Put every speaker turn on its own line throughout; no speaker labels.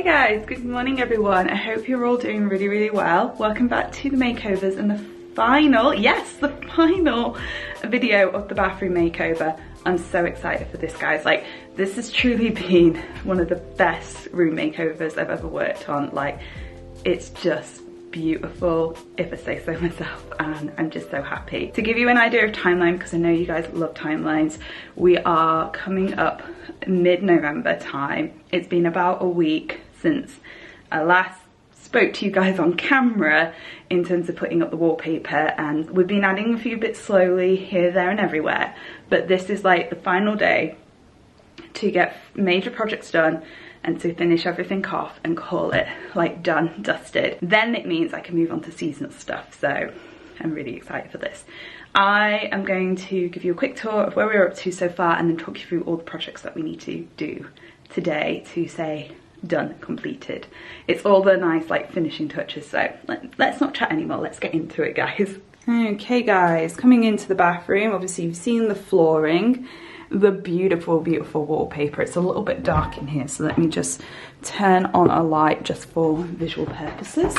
Guys, good morning everyone. I hope you're all doing really well. Welcome back to the makeovers and the final video of the bathroom makeover. I'm so excited for this, guys. Like, this has truly been one of the best room makeovers I've ever worked on. Like, it's just beautiful, if I say so myself, and I'm just so happy. To give you an idea of timeline, because I know you guys love timelines, we are coming up mid-November time. It's been about a week since I last spoke to you guys on camera in terms of putting up the wallpaper, and we've been adding a few bits slowly here, there and everywhere, but this is like the final day to get major projects done and to finish everything off and call it like done, dusted. Then it means I can move on to seasonal stuff, so I'm really excited for this. I am going to give you a quick tour of where we're up to so far and then talk you through all the projects that we need to do today to say done, completed. It's all the nice like finishing touches, so let's not chat anymore, let's get into it, guys. Okay guys, coming into the bathroom, obviously you've seen the flooring, the beautiful wallpaper. It's a little bit dark in here, so let me just turn on a light just for visual purposes.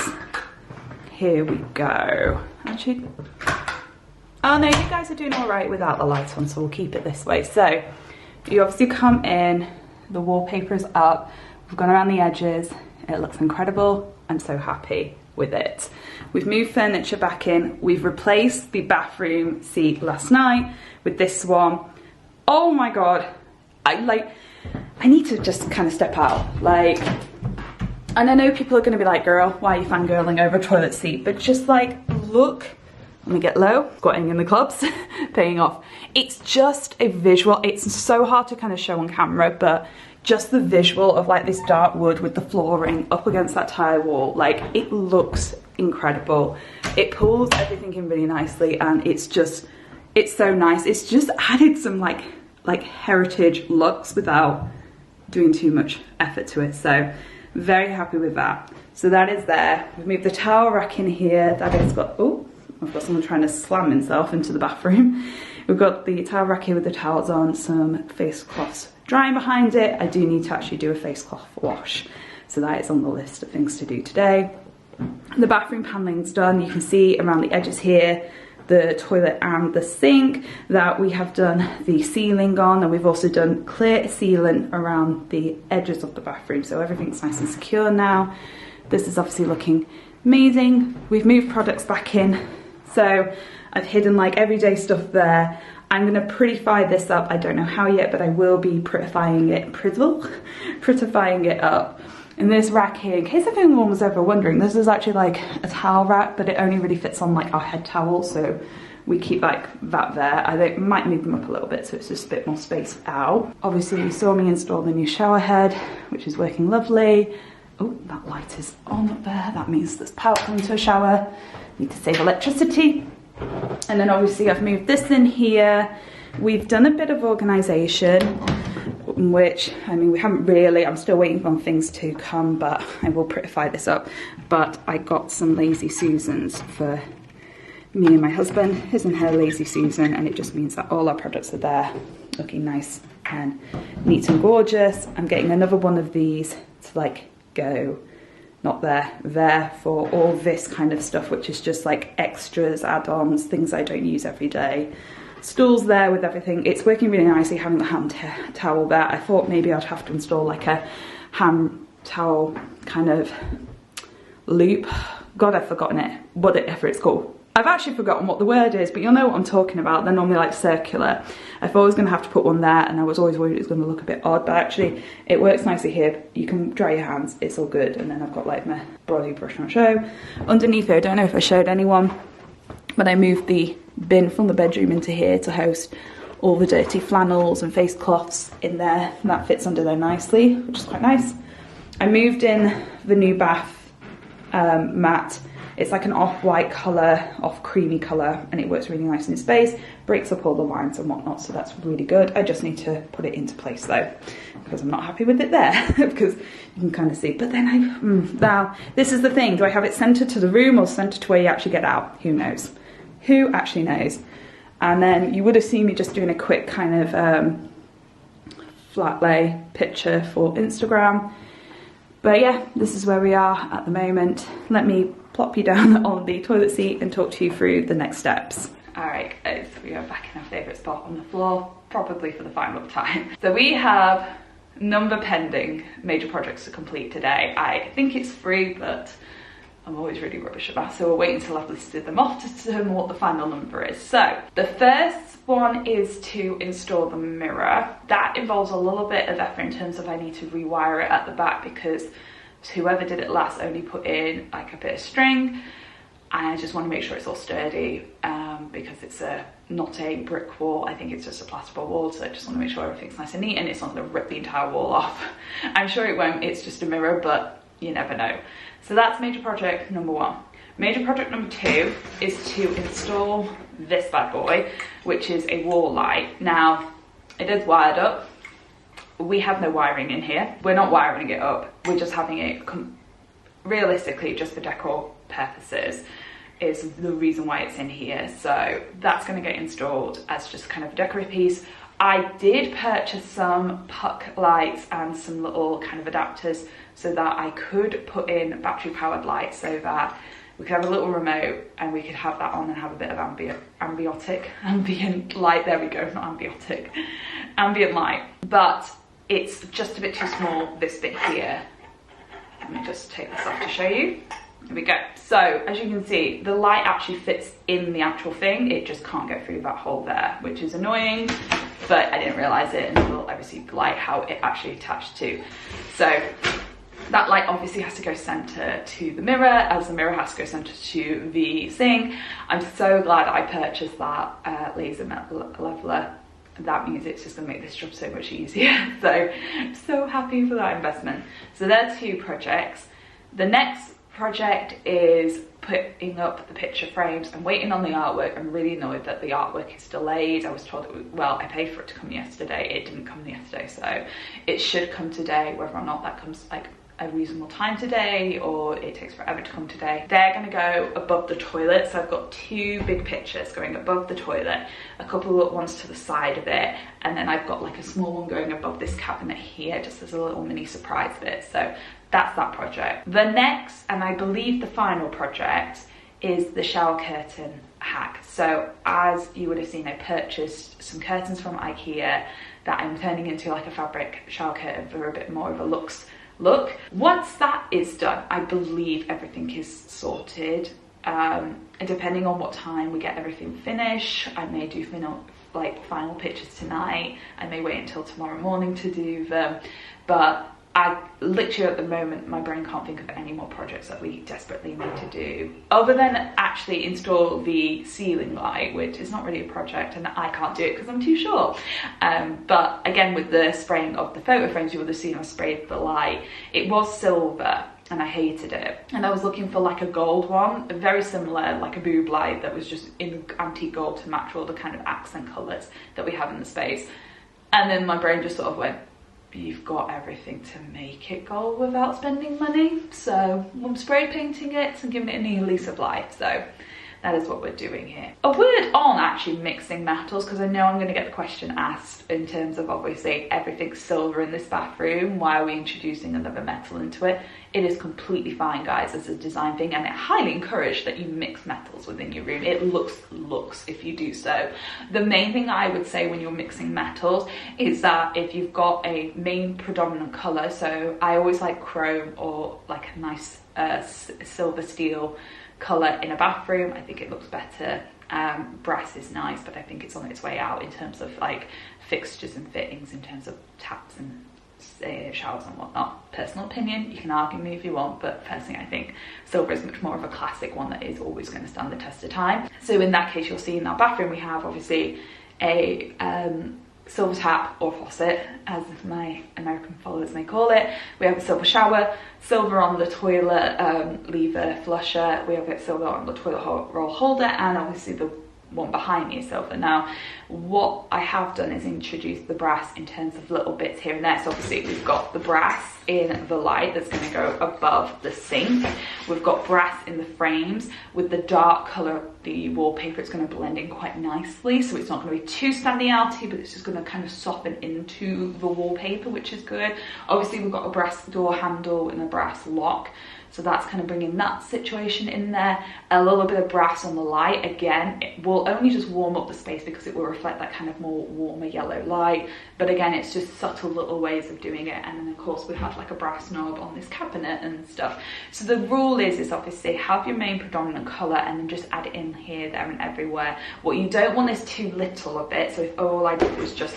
Here we go. Actually, oh no, you guys are doing all right without the light on, so we'll keep it this way. So you obviously come in, the wallpaper is up, we've gone around the edges, it looks incredible. I'm so happy with it. We've moved furniture back in, we've replaced the bathroom seat last night with this one. Oh my god, I need to just kind of step out, like, and I know people are going to be like, girl, why are you fangirling over a toilet seat? But just like, look, let me get low, squatting in the clubs, paying off. It's just a visual, it's so hard to kind of show on camera, but just the visual of like this dark wood with the flooring up against that tile wall, like it looks incredible. It pulls everything in really nicely, and it's just, it's so nice. It's just added some like heritage looks without doing too much effort to it, so very happy with that. So that is there. We've moved the towel rack in here. That has got, oh, I've got someone trying to slam himself into the bathroom. We've got the towel rack here with the towels on, some face cloths drying behind it. I do need to actually do a face cloth wash, so that is on the list of things to do today. The bathroom panelling's done. You can see around the edges here, the toilet and the sink, that we have done the ceiling on, and we've also done clear sealant around the edges of the bathroom, so everything's nice and secure now. This is obviously looking amazing. We've moved products back in, so I've hidden like everyday stuff there. I'm gonna prettify this up. I don't know how yet, but I will be prettifying it up. In this rack here, in case if anyone was ever wondering, this is actually like a towel rack, but it only really fits on like our head towel, so we keep like that there. I might move them up a little bit so it's just a bit more spaced out. Obviously you saw me install the new shower head, which is working lovely. Oh, that light is on up there. That means there's power coming to a shower. Need to save electricity. And then obviously I've moved this in here. We've done a bit of organisation, which, I mean, we haven't really, I'm still waiting on things to come, but I will prettify this up. But I got some Lazy Susans for me and my husband, his and her Lazy Susan, and it just means that all our products are there, looking nice and neat and gorgeous. I'm getting another one of these to like go, not there for all this kind of stuff, which is just like extras, add-ons, things I don't use every day. Stools there with everything. It's working really nicely having the hand towel there. I thought maybe I'd have to install like a hand towel kind of loop. God, I've forgotten it, whatever it's called. I've actually forgotten what the word is, but you'll know what I'm talking about. They're normally like circular. I thought I was going to have to put one there, and I was always worried it was going to look a bit odd, but actually it works nicely here. You can dry your hands, it's all good. And then I've got like my body brush on show. Underneath here, I don't know if I showed anyone, but I moved the bin from the bedroom into here to host all the dirty flannels and face cloths in there, and that fits under there nicely, which is quite nice. I moved in the new bath mat. It's like an off-white colour, off-creamy colour, and it works really nice in space, breaks up all the lines and whatnot, so that's really good. I just need to put it into place though, because I'm not happy with it there, because you can kind of see. But then now, this is the thing, do I have it centred to the room or centred to where you actually get out? Who knows? Who actually knows? And then you would have seen me just doing a quick kind of flat lay picture for Instagram. But yeah, this is where we are at the moment. Let me plop you down on the toilet seat and talk to you through the next steps. Alright guys, we are back in our favourite spot on the floor, probably for the final time. So we have number pending major projects to complete today. I think it's 3, but I'm always really rubbish at that, so we'll wait until I've listed them off to determine what the final number is. So the first one is to install the mirror. That involves a little bit of effort in terms of I need to rewire it at the back, because whoever did it last only put in like a bit of string, and I just want to make sure it's all sturdy, because it's not a brick wall. I think it's just a plasterboard wall, so I just want to make sure everything's nice and neat and it's not going to rip the entire wall off. I'm sure it won't, it's just a mirror, but you never know. So that's major project number 1. Major project number 2 is to install this bad boy, which is a wall light. Now, it is wired up. We have no wiring in here. We're not wiring it up. We're just having it, realistically, just for decor purposes is the reason why it's in here. So that's going to get installed as just kind of a decorative piece. I did purchase some puck lights and some little kind of adapters so that I could put in battery powered lights, so that we could have a little remote and we could have that on and have a bit of ambient light. There we go, not ambiotic, ambient light. But it's just a bit too small, this bit here. Let me just take this off to show you. Here we go. So as you can see, the light actually fits in the actual thing. It just can't get through that hole there, which is annoying, but I didn't realize it until I received the light, how it actually attached to. So that light obviously has to go center to the mirror, as the mirror has to go center to the sink. I'm so glad I purchased that laser leveler. That means it's just gonna make this job so much easier. So I'm so happy for that investment. So there are 2 projects. The next project is putting up the picture frames. I'm waiting on the artwork. I'm really annoyed that the artwork is delayed. I was told it would, well, I paid for it to come yesterday. It didn't come yesterday, so it should come today. Whether or not that comes like a reasonable time today or it takes forever to come today. They're gonna go above the toilet. So I've got 2 big pictures going above the toilet, a couple of little ones to the side of it, and then I've got like a small one going above this cabinet here, just as a little mini surprise bit. So that's that project. The next, and I believe the final project, is the shower curtain hack. So as you would have seen, I purchased some curtains from IKEA that I'm turning into like a fabric shower curtain for a bit more of a luxe look. Once that is done, I believe everything is sorted. Depending on what time we get everything finished, I may do final pictures tonight. I may wait until tomorrow morning to do them, but I literally at the moment, my brain can't think of any more projects that we desperately need to do, other than actually install the ceiling light, which is not really a project and I can't do it because I'm too short. But again, with the spraying of the photo frames, you would have seen I sprayed the light. It was silver and I hated it. And I was looking for like a gold one, very similar, like a boob light that was just in antique gold to match all the kind of accent colours that we have in the space. And then my brain just sort of went, you've got everything to make it gold without spending money. So I'm spray painting it and giving it a new lease of life. So that is what we're doing here. A word on actually mixing metals, because I know I'm going to get the question asked in terms of obviously everything's silver in this bathroom. Why are we introducing another metal into it? It is completely fine, guys, as a design thing, and I highly encourage that you mix metals within your room. It looks if you do so. The main thing I would say when you're mixing metals is that if you've got a main predominant color, so I always like chrome or like a nice silver steel color in a bathroom. I think it looks better. Brass is nice, but I think it's on its way out in terms of like fixtures and fittings, in terms of taps and showers and whatnot. Personal opinion, you can argue me if you want, but personally I think silver is much more of a classic one that is always going to stand the test of time. So in that case, you'll see in our bathroom we have obviously a silver tap or faucet, as my American followers may call it. We have a silver shower, silver on the toilet lever flusher, we have it silver on the toilet roll holder, and obviously the one behind me is silver. Now, what I have done is introduce the brass in terms of little bits here and there. So obviously we've got the brass in the light that's going to go above the sink. We've got brass in the frames. With the dark colour of the wallpaper, it's going to blend in quite nicely, so it's not going to be too standing outy, but it's just going to kind of soften into the wallpaper, which is good. Obviously we've got a brass door handle and a brass lock, so that's kind of bringing that situation in there. A little bit of brass on the light. Again, it will only just warm up the space because it will reflect that kind of more warmer yellow light. But again, it's just subtle little ways of doing it. And then of course we have like a brass knob on this cabinet and stuff. So the rule is obviously have your main predominant colour and then just add it in here, there and everywhere. What you don't want is too little of it. So if all I did was just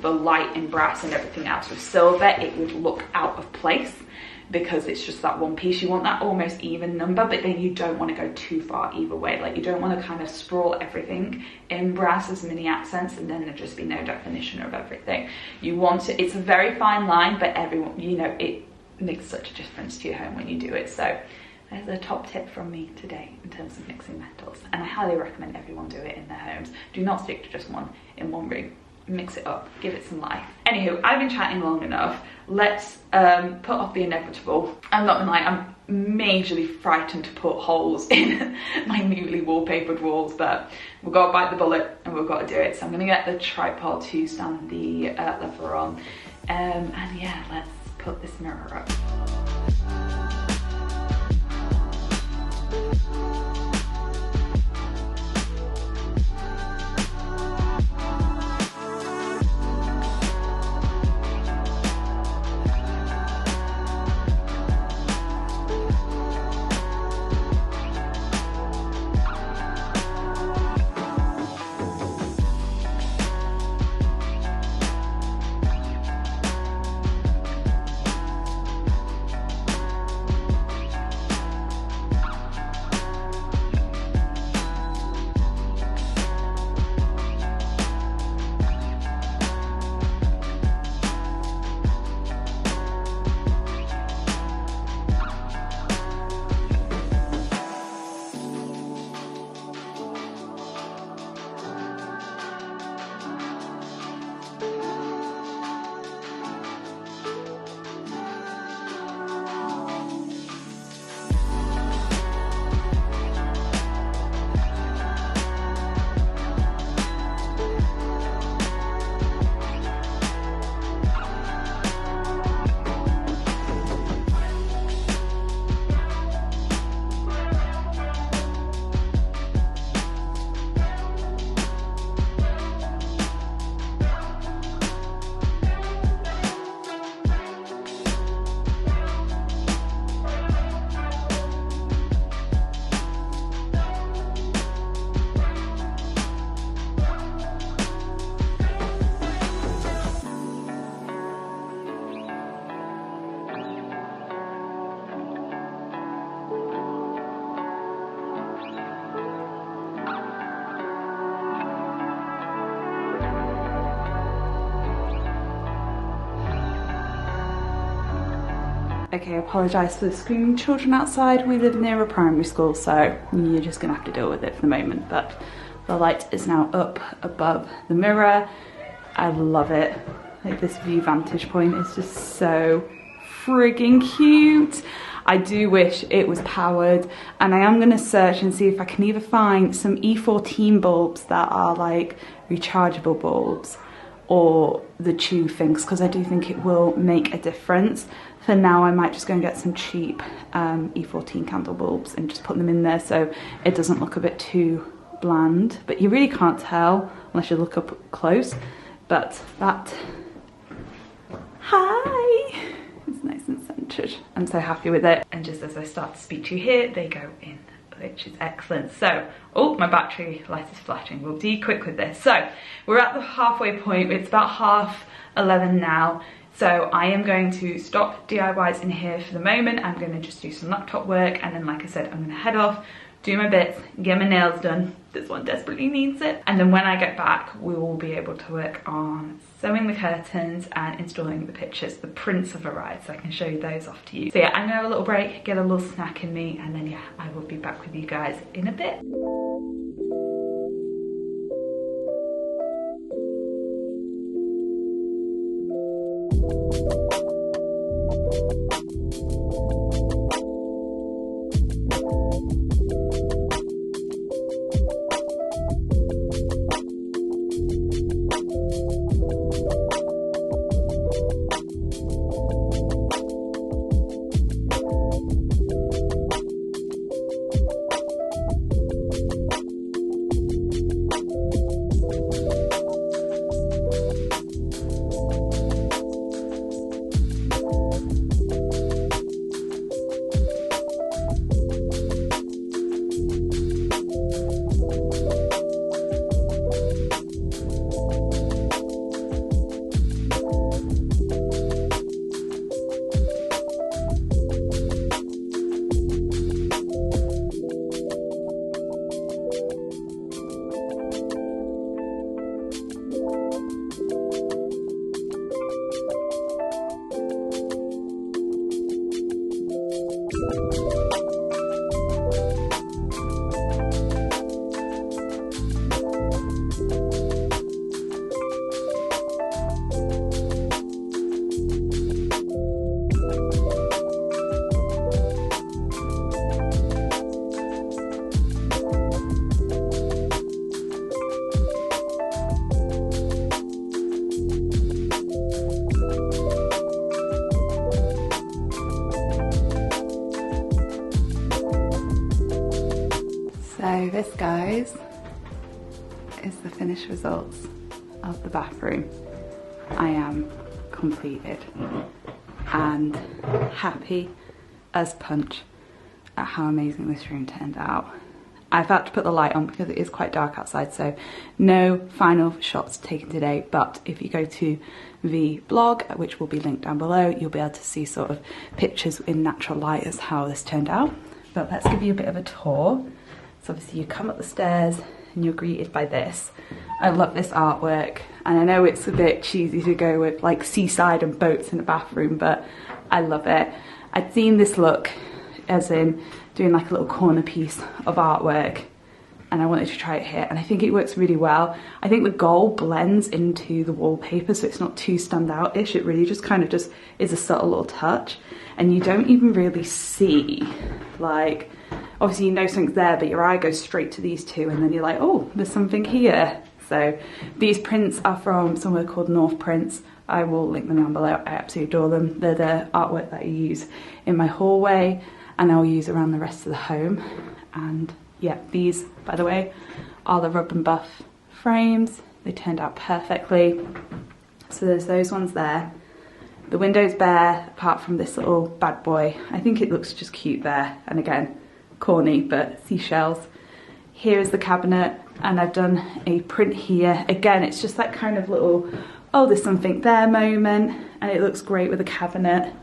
the light in brass and everything else with silver, it would look out of place, because it's just that one piece. You want that almost even number, but then you don't want to go too far either way. Like you don't want to kind of sprawl everything in brass as mini accents and then there just be no definition of everything. You want to, it's a very fine line, but everyone, you know, it makes such a difference to your home when you do it. So there's a top tip from me today in terms of mixing metals, and I highly recommend everyone do it in their homes. Do not stick to just one in one room. Mix it up, give it some life. Anywho, I've been chatting long enough. Let's put off the inevitable. I'm not gonna lie, I'm majorly frightened to put holes in my newly wallpapered walls, but we've got to bite the bullet and we've got to do it. So I'm gonna get the tripod to stand the lever on, and yeah, let's put this mirror up. Okay, I apologise for the screaming children outside. We live near a primary school, so you're just gonna have to deal with it for the moment. But the light is now up above the mirror. I love it. Like, this view vantage point is just so frigging cute. I do wish it was powered, and I am gonna search and see if I can either find some E14 bulbs that are like rechargeable bulbs, or the tube things, because I do think it will make a difference. For now, I might just go and get some cheap E14 candle bulbs and just put them in there so it doesn't look a bit too bland. But you really can't tell unless you look up close. But that, hi, it's nice and centered. I'm so happy with it. And just as I start to speak to you here, they go in, which is excellent. So, oh, my battery light is flashing. We'll be quick with this. So, we're at the halfway point. It's about 11:30 now. So I am going to stop DIYs in here for the moment. I'm going to just do some laptop work, and then, like I said, I'm going to head off, do my bits, get my nails done. This one desperately needs it. And then when I get back, we will be able to work on sewing the curtains and installing the pictures. The prints have arrived, so I can show you those off to you. So yeah, I'm gonna have a little break, get a little snack in me, and then yeah, I will be back with you guys in a bit. guys, is the finished results of the bathroom. I am completed and happy as punch at how amazing this room turned out. I've had to put the light on because it is quite dark outside, so no final shots taken today, but if you go to the blog, which will be linked down below, you'll be able to see sort of pictures in natural light as how this turned out. But let's give you a bit of a tour. So obviously you come up the stairs and you're greeted by this. I love this artwork, and I know it's a bit cheesy to go with like seaside and boats in a bathroom, but I love it. I'd seen this look as in doing like a little corner piece of artwork, and I wanted to try it here, and I think it works really well. I think the gold blends into the wallpaper, so it's not too standout-ish. It really just kind of just is a subtle little touch, and you don't even really see, like, obviously you know something's there, but your eye goes straight to these two, and then you're like, oh, there's something here. So these prints are from somewhere called North Prints. I will link them down below. I absolutely adore them. They're the artwork that I use in my hallway, and I'll use around the rest of the home. And yeah, these, by the way, are the Rub and Buff frames. They turned out perfectly. So there's those ones there. The window's bare, apart from this little bad boy. I think it looks just cute there. And again, corny, but seashells. Here is the cabinet, and I've done a print here. Again, it's just that kind of little, oh, there's something there moment, and it looks great with a cabinet.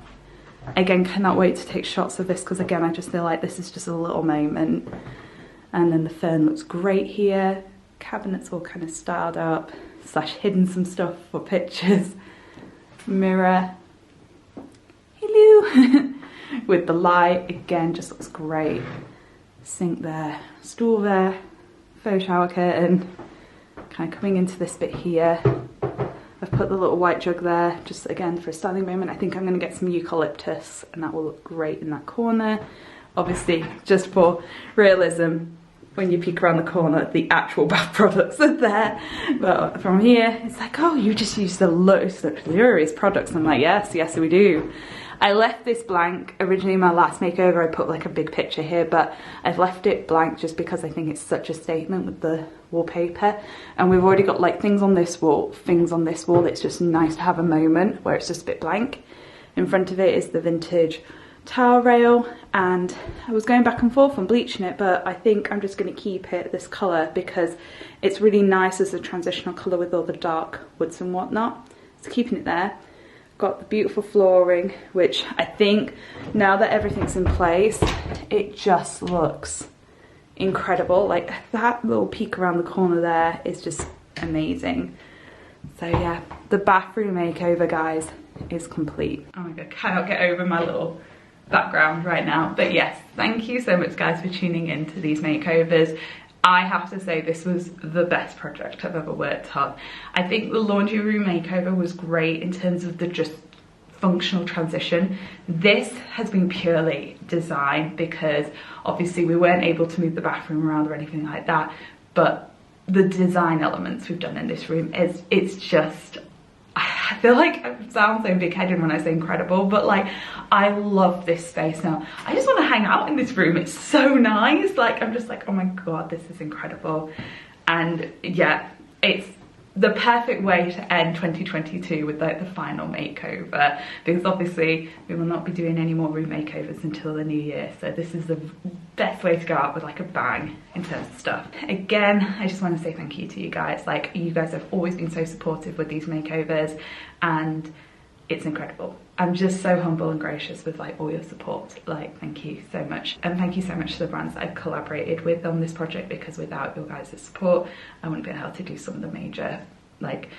Again, cannot wait to take shots of this because again, I just feel like this is just a little moment. And then the fern looks great here. Cabinets all kind of styled up, slash hidden some stuff for pictures. Mirror. Hello. With the light, again, just looks great. Sink there, stool there, faux shower curtain. Kind of coming into this bit here. I've put the little white jug there, just again for a styling moment. I think I'm going to get some eucalyptus, and that will look great in that corner. Obviously, just for realism, when you peek around the corner, the actual bath products are there. But from here, it's like, oh, you just use the most luxurious products. And I'm like, yes, yes, we do. I left this blank. Originally in my last makeover, I put like a big picture here, but I've left it blank just because I think it's such a statement with the wallpaper. And we've already got like things on this wall, things on this wall. It's just nice to have a moment where it's just a bit blank. In front of it is the vintage towel rail, and I was going back and forth on bleaching it, but I think I'm just going to keep it this colour because it's really nice as a transitional colour with all the dark woods and whatnot. So keeping it there. Got the beautiful flooring, which I think now that everything's in place, it just looks incredible. Like that little peek around the corner there is just amazing. So yeah, the bathroom makeover, guys, is complete. Oh my god, cannot get over my little background right now. But yes, thank you so much guys for tuning in to these makeovers. I have to say this was the best project I've ever worked on. I think the laundry room makeover was great in terms of the just functional transition. This has been purely design because obviously we weren't able to move the bathroom around or anything like that, but the design elements we've done in this room it's just, I feel like I sound so big-headed when I say incredible, but like I love this space now. I just want to hang out in this room. It's so nice. Like I'm just like, oh my god, this is incredible. And yeah, it's the perfect way to end 2022 with like the final makeover, because obviously we will not be doing any more room makeovers until the new year, so this is the best way to go out with like a bang in terms of stuff. Again, I just want to say thank you to you guys. Like you guys have always been so supportive with these makeovers, and it's incredible. I'm just so humble and gracious with like all your support. Like thank you so much, and thank you so much to the brands that I've collaborated with on this project, because without your guys' support I wouldn't be able to do some of the major like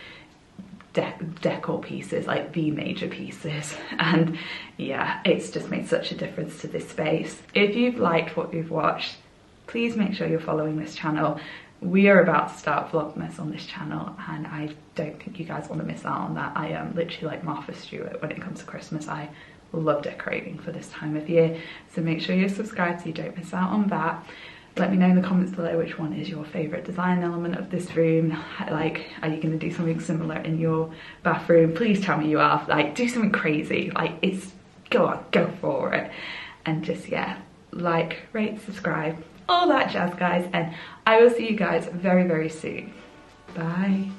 decor pieces, like the major pieces. And yeah, it's just made such a difference to this space. If you've liked what you've watched, please make sure you're following this channel. We are about to start Vlogmas on this channel, and I don't think you guys want to miss out on that. I am literally like Martha Stewart when it comes to Christmas. I love decorating for this time of year, so make sure you're subscribed so you don't miss out on that. Let me know in the comments below which one is your favourite design element of this room. Like, are you going to do something similar in your bathroom? Please tell me you are. Like, do something crazy. Like, it's, go on, go for it. And just, yeah, like, rate, subscribe, all that jazz, guys, and I will see you guys very, very soon. Bye.